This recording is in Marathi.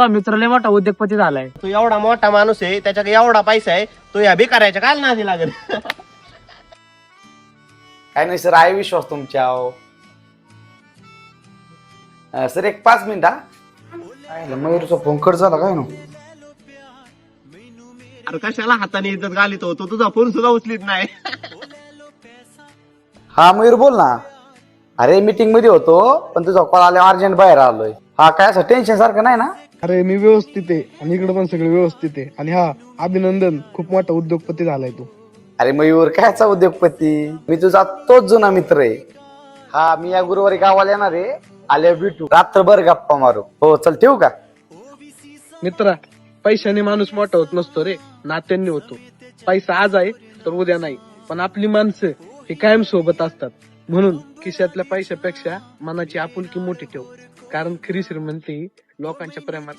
मित्र लय मोठा उद्योगपती झालाय. तो एवढा मोठा माणूस आहे, त्याच्याकडे एवढा पैसा आहे, तो या भिकाऱ्याच्या काय नादी लागेल. काय नाही सर, आहे विश्वास तुमच्या. सर 1 5 मिनिट हा. मयूरचा फोन कट झाला काय ना. अरे कशाला हाताने इज्जत घालीत होतो, तुझा फोन सुद्धा उचलीत नाही. हा मयूर बोल ना. अरे मीटिंग मध्ये होतो, पण तुझा कॉल आला अर्जंट बाहेर आलोय. हा काय असं टेन्शन सारखं नाही ना. अरे मी व्यवस्थित आहे आणि इकडे पण सगळं व्यवस्थित आहे. आणि हा अभिनंदन, खूप मोठा उद्योगपती झालाय तू. अरे मयूर कायचा उद्योगपती, मी तुझा तोच जुना मित्र आहे. हा मी या गुरुवारी गावाला येणार आहे, आल्या भेटू, रात्रभर गप्पा मारू. हो चल ठेवू का. मित्रा, पैशाने माणूस मोठा होत नसतो रे, नात्यांनी होतो. पैसा आज आहे तर उद्या नाही, पण आपली माणसं हे कायम सोबत असतात. म्हणून खिशातल्या पैशापेक्षा मनाची आपुलकी मोठी ठेव, कारण खरी श्रीमंती लोकांच्या प्रेमात